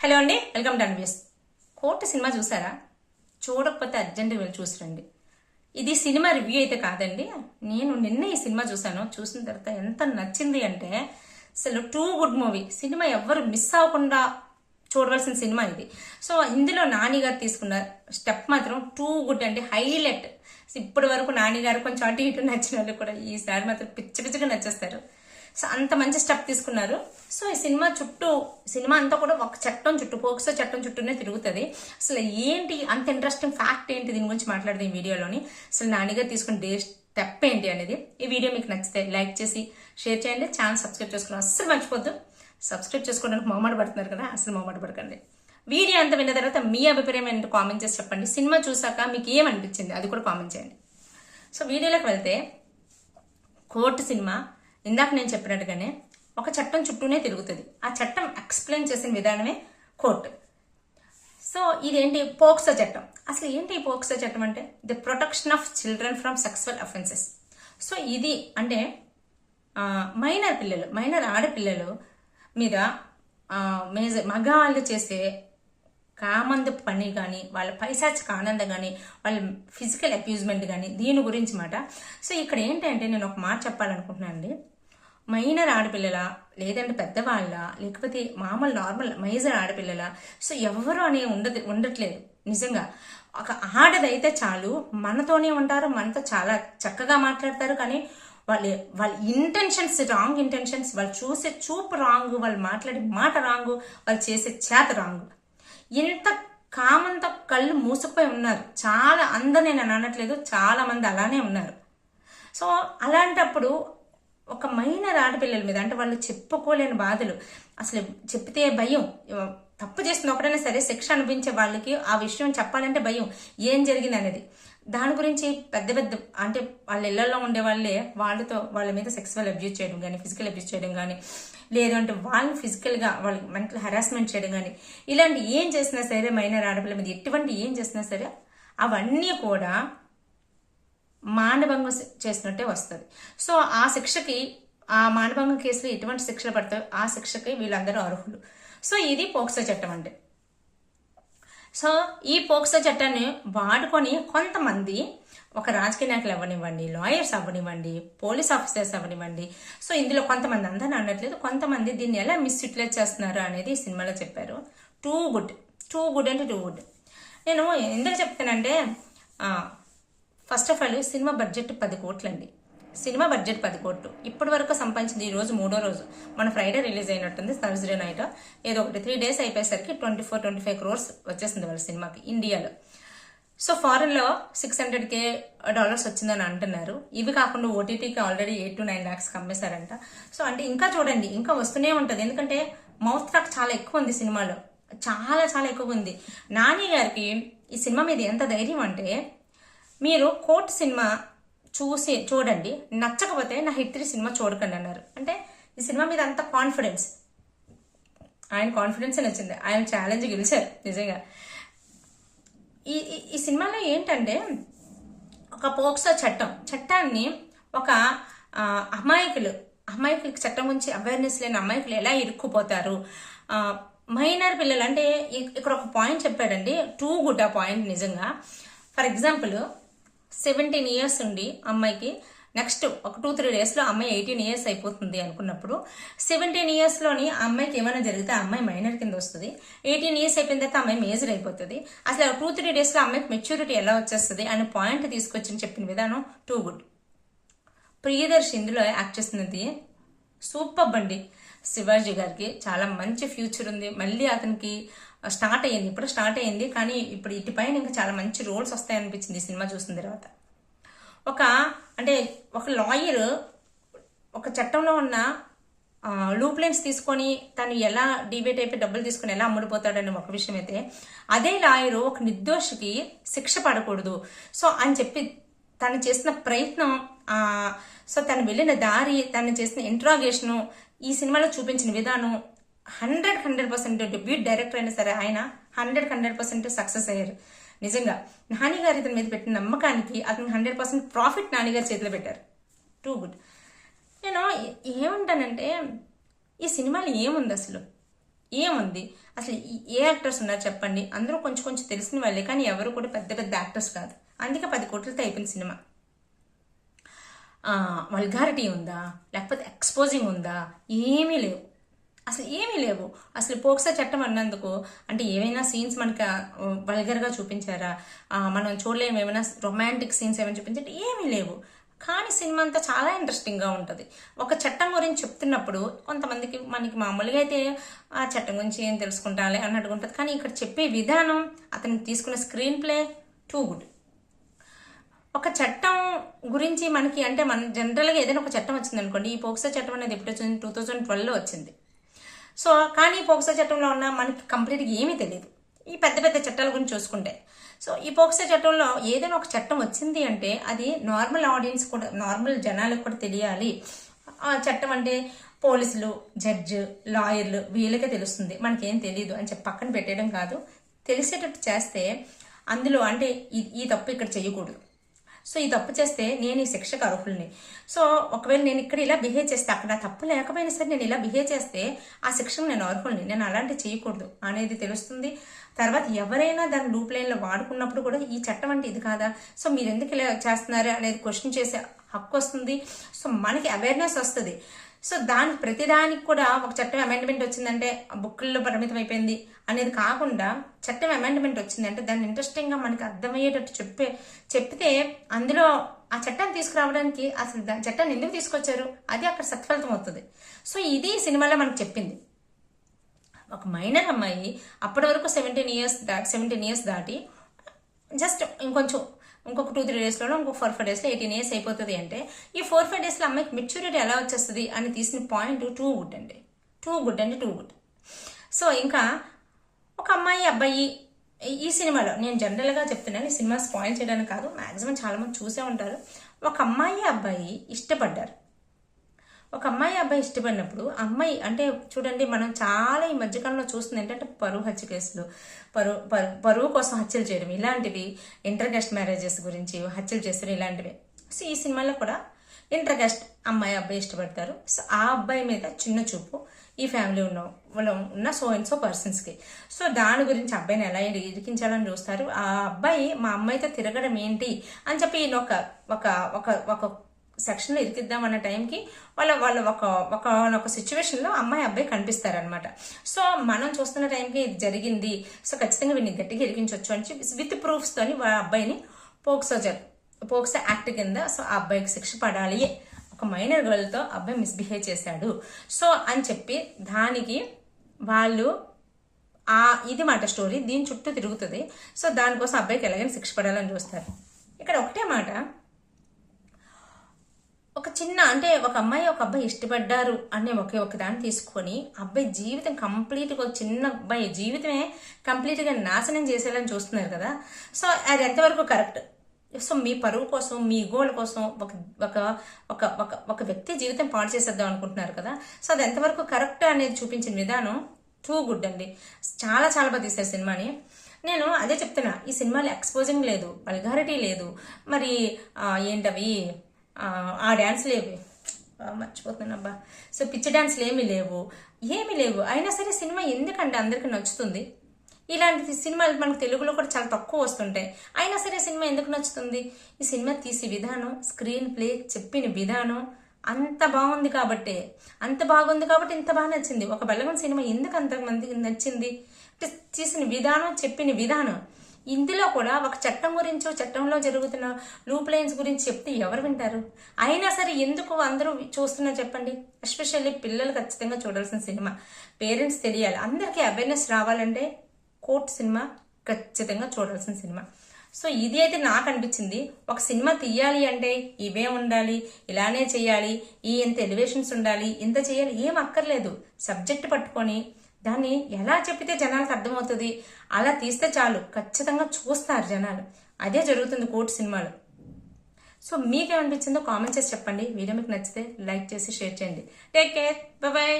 Hello అండి, welcome to Anvesh. Court cinema చూసారా? చూడకపోతే అర్జెంటుగా వెళ్ళి చూసిరండి. ఇది సినిమా రివ్యూ అయితే కాదండి. నేను నిన్న ఈ సినిమా చూసాను. చూసిన తర్వాత ఎంత నచ్చింది అంటే అసలు టూ గుడ్ మూవీ. సినిమా ఎవ్వరు మిస్ అవ్వకుండా చూడవలసిన సినిమా ఇది. సో ఇందులో నాని గారు తీసుకున్న స్టెప్ మాత్రం టూ గుడ్ అంటే హైలైట్. ఇప్పటి వరకు నాని గారు కొంచెం అటు ఇటు నచ్చిన వాళ్ళు కూడా ఈసారి మాత్రం పిచ్చగా నచ్చేస్తారు. సో అంత మంచి స్టెప్ తీసుకున్నారు. సో ఈ సినిమా అంతా కూడా ఒక చట్టం చుట్టూ, పోక్సో చట్టం చుట్టూనే తిరుగుతుంది. అసలు ఏంటి అంత ఇంట్రెస్టింగ్ ఫ్యాక్ట్ ఏంటి దీని గురించి మాట్లాడదు ఈ వీడియోలోని. అసలు నానిగా తీసుకున్న స్టెప్ ఏంటి అనేది. ఈ వీడియో మీకు నచ్చితే లైక్ చేసి షేర్ చేయండి. ఛానల్ సబ్స్క్రైబ్ చేసుకోవడం అస్సలు మర్చిపోద్దు. సబ్స్క్రైబ్ చేసుకోవడానికి మొహమాట పడుతున్నారు కదా, అసలు మొహమాట పడకండి. వీడియో అంతా విన్న తర్వాత మీ అభిప్రాయం ఏంటో కామెంట్ చేసి చెప్పండి. సినిమా చూసాక మీకు ఏమనిపించింది అది కూడా కామెంట్ చేయండి. సో వీడియోలోకి వెళ్తే, కోర్టు సినిమా ఇందాక నేను చెప్పినట్టుగానే ఒక చట్టం చుట్టూనే తిరుగుతుంది. ఆ చట్టం ఎక్స్ప్లెయిన్ చేసిన విధానమే కోర్టు. సో ఇదేంటి? పోక్సో చట్టం. అసలు ఏంటి ఈ పోక్సో చట్టం అంటే? The protection of children from sexual offences. So ఇది అంటే మైనర్ ఆడపిల్లలు మీద మగవాళ్ళు చేసే కామంద పని కానీ, వాళ్ళ పైశాచిక ఆనందం కానీ, వాళ్ళ ఫిజికల్ అబ్యూజ్మెంట్ కానీ, దీని గురించి మాట. సో ఇక్కడ ఏంటంటే నేను ఒక మాట చెప్పాలనుకుంటున్నాను అండి. మైనర్ ఆడపిల్లల, లేదంటే పెద్దవాళ్ళ, లేకపోతే మామూలు నార్మల్ మేజర్ ఆడపిల్లల, సో ఎవరు అనే ఉండట్లేదు. నిజంగా ఒక ఆడదైతే చాలు, మనతోనే ఉంటారు, మనతో చాలా చక్కగా మాట్లాడతారు. కానీ వాళ్ళ ఇంటెన్షన్స్ రాంగ్ ఇంటెన్షన్స్, వాళ్ళు చూసే చూపు రాంగ్, వాళ్ళు మాట్లాడే మాట రాంగ్, వాళ్ళు చేసే చేత రాంగ్. ఇంత కామంతో కళ్ళు మూసుకుపోయి ఉన్నారు చాలా. అందరు నేను అనట్లేదు, చాలా మంది అలానే ఉన్నారు. సో అలాంటప్పుడు ఒక మైనర్ ఆడపిల్లల మీద, అంటే వాళ్ళు చెప్పుకోలేని బాధలు, అసలు చెప్తే భయం, తప్పు చేసిన ఒకటైనా సరే శిక్ష అనిపించే వాళ్ళకి ఆ విషయం చెప్పాలంటే భయం, ఏం జరిగింది అనేది. దాని గురించి పెద్ద అంటే వాళ్ళ ఇళ్లలో ఉండే వాళ్ళే వాళ్ళ మీద సెక్సువల్ అబ్యూజ్ చేయడం కానీ, ఫిజికల్ అబ్యూజ్ చేయడం కానీ, లేదు అంటే వాళ్ళని ఫిజికల్గా వాళ్ళకి మెంటల్ హెరాస్మెంట్ చేయడం కానీ, ఇలాంటి ఏం చేసినా సరే మైనర్ ఆడపిల్ల మీద ఎటువంటి ఏం చేసినా సరే అవన్నీ కూడా మానభంగం చేసినట్టే వస్తుంది. సో ఆ శిక్షకి, ఆ మానభంగం కేసులో ఎటువంటి శిక్షలు పడతాయో ఆ శిక్షకి వీళ్ళందరూ అర్హులు. సో ఇది పోక్సో చట్టం అంటే. సో ఈ పోక్సో చట్టాన్ని వాడుకొని కొంతమంది, ఒక రాజకీయ నాయకులు అవ్వనివ్వండి, లాయర్స్ అవ్వనివ్వండి, పోలీస్ ఆఫీసర్స్ అవ్వనివ్వండి, సో ఇందులో కొంతమంది, అందరూ అనట్లేదు, కొంతమంది దీన్ని ఎలా మిస్యూటిలైజ్ చేస్తున్నారు అనేది ఈ సినిమాలో చెప్పారు. టూ గుడ్ అంటే టూ గుడ్. నేను ఎందుకు చెప్తానంటే, first of all cinema budget 10 కోట్లండి. సినిమా బడ్జెట్ 10 కోట్లు. ఇప్పటి వరకు సంపాదించింది, ఈ రోజు 3వ రోజు, మన ఫ్రైడే రిలీజ్ అయినట్టుంది, థర్స్డే నైట్ ఏదో ఒకటి 3 days అయిపోయేసరికి 24-25 crores వచ్చేసింది వాళ్ళ సినిమాకి ఇండియాలో. సో ఫారెన్లో $600K వచ్చిందని అంటున్నారు. ఇవి కాకుండా ఓటీటీకి ఆల్రెడీ 8-9 lakhs అమ్మేశారంట. సో అంటే ఇంకా చూడండి, ఇంకా వస్తూనే ఉంటుంది. ఎందుకంటే మౌత్ టాక్ చాలా ఎక్కువ ఉంది సినిమాలో, చాలా చాలా ఎక్కువ ఉంది. నాని గారికి ఈ సినిమా మీద ఎంత ధైర్యం అంటే, మీరు కోర్టు సినిమా చూడండి, నచ్చకపోతే నా హిట్ 3 సినిమా చూడకండి అన్నారు. అంటే ఈ సినిమా మీద అంత కాన్ఫిడెన్స్, ఆయన కాన్ఫిడెన్స్ నచ్చింది. ఆయన ఛాలెంజ్ గెలిచారు నిజంగా. ఈ సినిమాలో ఏంటంటే, ఒక పోక్సో చట్టాన్ని ఒక అమాయకులకి చట్టం గురించి అవేర్నెస్ లేని అమాయకులు ఎలా ఇరుక్కుపోతారు, మైనర్ పిల్లలు అంటే. ఇక్కడ ఒక పాయింట్ చెప్పాడండి, టూ గుడ్. ఆ పాయింట్ నిజంగా. ఫర్ ఎగ్జాంపుల్ 17 years ఉండి అమ్మాయికి నెక్స్ట్ ఒక 2-3 daysలో అమ్మాయి 18 years అయిపోతుంది అనుకున్నప్పుడు, 17 yearsలోని ఆ అమ్మాయికి ఏమైనా జరిగితే ఆ అమ్మాయి మైనర్ కింద వస్తుంది. 18 years అయిపోయిన తర్వాత అమ్మాయి మేజర్ అయిపోతుంది. అసలు 2-3 daysలో అమ్మాయికి మెచ్యూరిటీ ఎలా వచ్చేస్తుంది అనే పాయింట్ తీసుకొచ్చి చెప్పిన విధానం టూ గుడ్. ప్రియదర్శి ఇందులో యాక్ట్ చేస్తున్నది సూపర్ అండి. శివాజీ గారికి చాలా మంచి ఫ్యూచర్ ఉంది. మళ్ళీ అతనికి ఇప్పుడు స్టార్ట్ అయ్యింది, కానీ ఇప్పుడు ఇటుపైన ఇంకా చాలా మంచి రోల్స్ వస్తాయనిపించింది ఈ సినిమా చూసిన తర్వాత. ఒక లాయర్ ఒక చట్టంలో ఉన్న లూప్ లైన్స్ తీసుకొని తను ఎలా డిబేట్ అయిపోయి డబ్బులు తీసుకొని ఎలా అమ్ముడిపోతాడని ఒక విషయం అయితే, అదే లాయరు ఒక నిర్దోషికి శిక్ష పడకూడదు సో అని చెప్పి తను చేసిన ప్రయత్నం, సో తను వెళ్ళిన దారి, తను చేసిన ఇంట్రాగేషను ఈ సినిమాలో చూపించిన విధానం 100% డెబ్యూట్ డైరెక్టర్ అయినా సరే ఆయన 100% సక్సెస్ అయ్యారు. నిజంగా నాని గారు ఇతని మీద పెట్టిన నమ్మకానికి అతను 100% ప్రాఫిట్ నాని గారి చేతిలో పెట్టారు. Two good. నేను ఏమంటానంటే, ఈ సినిమాలో ఏముంది అసలు? ఏముంది అసలు ఏ యాక్టర్స్ ఉన్నారు చెప్పండి? అందరూ కొంచెం కొంచెం తెలిసిన వాళ్ళే, కానీ ఎవరు కూడా పెద్ద పెద్ద యాక్టర్స్ కాదు. అందుకే 10 కోట్లతో అయిపోయింది సినిమా. వల్గారిటీ ఉందా, లేకపోతే ఎక్స్పోజింగ్ ఉందా? ఏమీ లేవు, అసలు ఏమీ లేవు. అసలు పోక్సో చట్టం అన్నందుకు అంటే ఏమైనా సీన్స్ మనకి వల్గర్గా చూపించారా? మనం చూడలేము ఏమైనా రొమాంటిక్ సీన్స్ ఏమైనా చూపించారు? ఏమీ లేవు. కానీ సినిమా అంతా చాలా ఇంట్రెస్టింగ్గా ఉంటుంది. ఒక చట్టం గురించి చెప్తున్నప్పుడు కొంతమందికి మనకి మామూలుగా అయితే ఆ చట్టం గురించి ఏం తెలుసుకుంటాలే అన్నట్టుగా ఉంటుంది. కానీ ఇక్కడ చెప్పే విధానం, అతను తీసుకున్న స్క్రీన్ ప్లే టూ గుడ్. ఒక చట్టం గురించి మనకి అంటే మన జనరల్గా ఏదైనా ఒక చట్టం వచ్చింది అనుకోండి, ఈ పోక్సో చట్టం అనేది ఎప్పుడు వచ్చింది? 2012లో వచ్చింది. సో కానీ పోక్సో చట్టంలో ఉన్న మనకి కంప్లీట్గా ఏమీ తెలియదు ఈ పెద్ద పెద్ద చట్టాల గురించి చూసుకుంటే. సో ఈ పోక్సో చట్టంలో ఏదైనా ఒక చట్టం వచ్చింది అంటే అది నార్మల్ ఆడియన్స్ కూడా, నార్మల్ జనాలకు కూడా తెలియాలి. ఆ చట్టం అంటే పోలీసులు, జడ్జి, లాయర్లు వీళ్ళకే తెలుస్తుంది, మనకేం తెలియదు అని చెప్పి పక్కన పెట్టేయడం కాదు. తెలిసేటట్టు చేస్తే అందులో అంటే ఈ తప్పు ఇక్కడ చేయకూడదు, సో ఈ తప్పు చేస్తే నేను ఈ శిక్షకు అర్హుల్ని, సో ఒకవేళ నేను ఇక్కడ ఇలా బిహేవ్ చేస్తే అక్కడ తప్పు లేకపోయినా సరే నేను ఇలా బిహేవ్ చేస్తే ఆ శిక్షకు నేను అర్హుల్ని, నేను అలాంటివి చేయకూడదు అనేది తెలుస్తుంది. తర్వాత ఎవరైనా దాని లూప్ లైన్లో వాడుకున్నప్పుడు కూడా ఈ చట్టం అంటే ఇది కాదా, సో మీరు ఎందుకు ఇలా చేస్తున్నారు అనేది క్వశ్చన్ చేసే హక్కు వస్తుంది. సో మనకి అవేర్నెస్ వస్తుంది. సో దానికి ప్రతిదానికి కూడా ఒక చట్టం అమెండ్మెంట్ వచ్చిందంటే బుక్కుల్లో పరిమితం అయిపోయింది అనేది కాకుండా చట్టం అమెండ్మెంట్ వచ్చిందంటే దాన్ని ఇంట్రెస్టింగ్గా మనకి అర్థమయ్యేటట్టు చెప్తే అందులో ఆ చట్టాన్ని తీసుకురావడానికి అసలు చట్టాన్ని ఎందుకు తీసుకొచ్చారు అది అక్కడ సత్ఫలితం అవుతుంది. సో ఇది సినిమాలో మనకు చెప్పింది. ఒక మైనర్ అమ్మాయి అప్పటి వరకు 17 ఇయర్స్ దాటి జస్ట్ ఇంకొక 2-3 డేస్లో ఇంకొక 4-5 డేస్లో 18 ఇయర్స్ అయిపోతుంది అంటే ఈ 4-5 డేస్లో అమ్మాయికి మెచ్యూరిటీ ఎలా వచ్చేస్తుంది అని తీసిన పాయింట్ టూ గుడ్. సో ఇంకా ఒక అబ్బాయి ఈ సినిమాలో నేను జనరల్గా చెప్తున్నాను, ఈ సినిమా స్పాయిల్ చేయడానికి కాదు, మ్యాక్సిమం చాలా మంది చూసే ఉంటారు. ఒక అబ్బాయి ఇష్టపడ్డారు. ఒక అబ్బాయి ఇష్టపడినప్పుడు అమ్మాయి అంటే చూడండి, మనం చాలా ఈ మధ్యకాలంలో చూస్తుంది ఏంటంటే పరువు హత్య కేసులు, పరువు కోసం హత్యలు చేయడం, ఇలాంటివి ఇంటర్కాస్ట్ మ్యారేజెస్ గురించి హత్యలు చేస్తారు ఇలాంటివి. సో ఈ సినిమాలో కూడా ఇంటర్కాస్ట్ అబ్బాయి ఇష్టపడతారు. సో ఆ అబ్బాయి మీద చిన్న చూపు ఈ ఫ్యామిలీ ఉన్న సో అండ్ సో పర్సన్స్కి. సో దాని గురించి అబ్బాయిని ఎలా ఇరికించాలని చూస్తారు. ఆ అబ్బాయి మా అమ్మాయితో తిరగడం ఏంటి అని చెప్పి ఈయన ఒక సెక్షన్లో ఇరికిద్దాం అన్న టైంకి వాళ్ళ ఒక సిచ్యువేషన్లో అబ్బాయి కనిపిస్తారనమాట. సో మనం చూస్తున్న టైంకి ఇది జరిగింది, సో ఖచ్చితంగా వీడిని గట్టిగా ఇరికించవచ్చు అని చెప్పి విత్ ప్రూఫ్స్తోని అబ్బాయిని పోక్సో యాక్ట్ కింద సో ఆ అబ్బాయికి శిక్ష పడాలి, ఒక మైనర్ గర్ల్తో అబ్బాయి మిస్బిహేవ్ చేశాడు సో అని చెప్పి దానికి వాళ్ళు ఇది మాట స్టోరీ దీని చుట్టూ తిరుగుతుంది. సో దానికోసం అబ్బాయికి ఎలాగైనా శిక్ష పడాలని చూస్తారు. ఇక్కడ ఒకటే మాట, ఒక అమ్మాయి ఒక అబ్బాయి ఇష్టపడ్డారు అనే ఒక దాన్ని తీసుకొని అబ్బాయి జీవితం కంప్లీట్గా, చిన్న అబ్బాయి జీవితమే కంప్లీట్గా నాశనం చేసేయాలని చూస్తున్నారు కదా. సో అది ఎంతవరకు కరెక్ట్? సో మీ పరువు కోసం, మీ గోల్ కోసం ఒక వ్యక్తి జీవితం పాడు చేసేద్దాం అనుకుంటున్నారు కదా. సో అది ఎంతవరకు కరెక్ట్ అనేది చూపించిన విధానం టూ గుడ్ అండి. చాలా చాలా బాగా తీశారు సినిమాని. నేను అదే చెప్తున్నా, ఈ సినిమాలో ఎక్స్పోజింగ్ లేదు, వల్గారిటీ లేదు, మరి ఏంటవి ఆ డ్యాన్స్లు ఏవి మర్చిపోతున్నాబ్బా, సో పిచ్చి డ్యాన్స్లు ఏమీ లేవు. అయినా సరే సినిమా ఎందుకంటే అందరికి నచ్చుతుంది. ఇలాంటి సినిమాలు మనకు తెలుగులో కూడా చాలా తక్కువ వస్తుంటాయి, అయినా సరే సినిమా ఎందుకు నచ్చుతుంది? ఈ సినిమా తీసే విధానం, స్క్రీన్ ప్లే, చెప్పిన విధానం అంత బాగుంది కాబట్టి ఇంత బాగా నచ్చింది. ఒక బెల్లగొండ సినిమా ఎందుకు అంతమందికి నచ్చింది అంటే తీసిన విధానం, చెప్పిన విధానం. ఇందులో కూడా ఒక చట్టం గురించో, చట్టంలో జరుగుతున్న లూప్ లైన్స్ గురించి చెప్తే ఎవరు వింటారు? అయినా సరే ఎందుకు అందరూ చూస్తున్నారు చెప్పండి? ఎస్పెషల్లీ పిల్లలు ఖచ్చితంగా చూడాల్సిన సినిమా, పేరెంట్స్ తెలియాలి, అందరికీ అవేర్నెస్ రావాలంటే కోర్ట్ సినిమా ఖచ్చితంగా చూడాల్సిన సినిమా. సో ఇది అయితే నాకు అనిపించింది. ఒక సినిమా తీయాలి అంటే ఇవే ఉండాలి, ఇలానే చేయాలి, ఇంత ఎలివేషన్స్ ఉండాలి, ఇంత చేయాలి, ఏం అక్కర్లేదు. సబ్జెక్ట్ పట్టుకొని దాన్ని ఎలా చెప్పితే జనాలకు అర్థమవుతుంది అలా తీస్తే చాలు, ఖచ్చితంగా చూస్తారు జనాలు. అదే జరుగుతుంది కోర్ట్ సినిమాలో. సో మీకేమనిపించిందో కామెంట్ చేసి చెప్పండి. వీడియో మీకు నచ్చితే లైక్ చేసి షేర్ చేయండి. Take care, bye.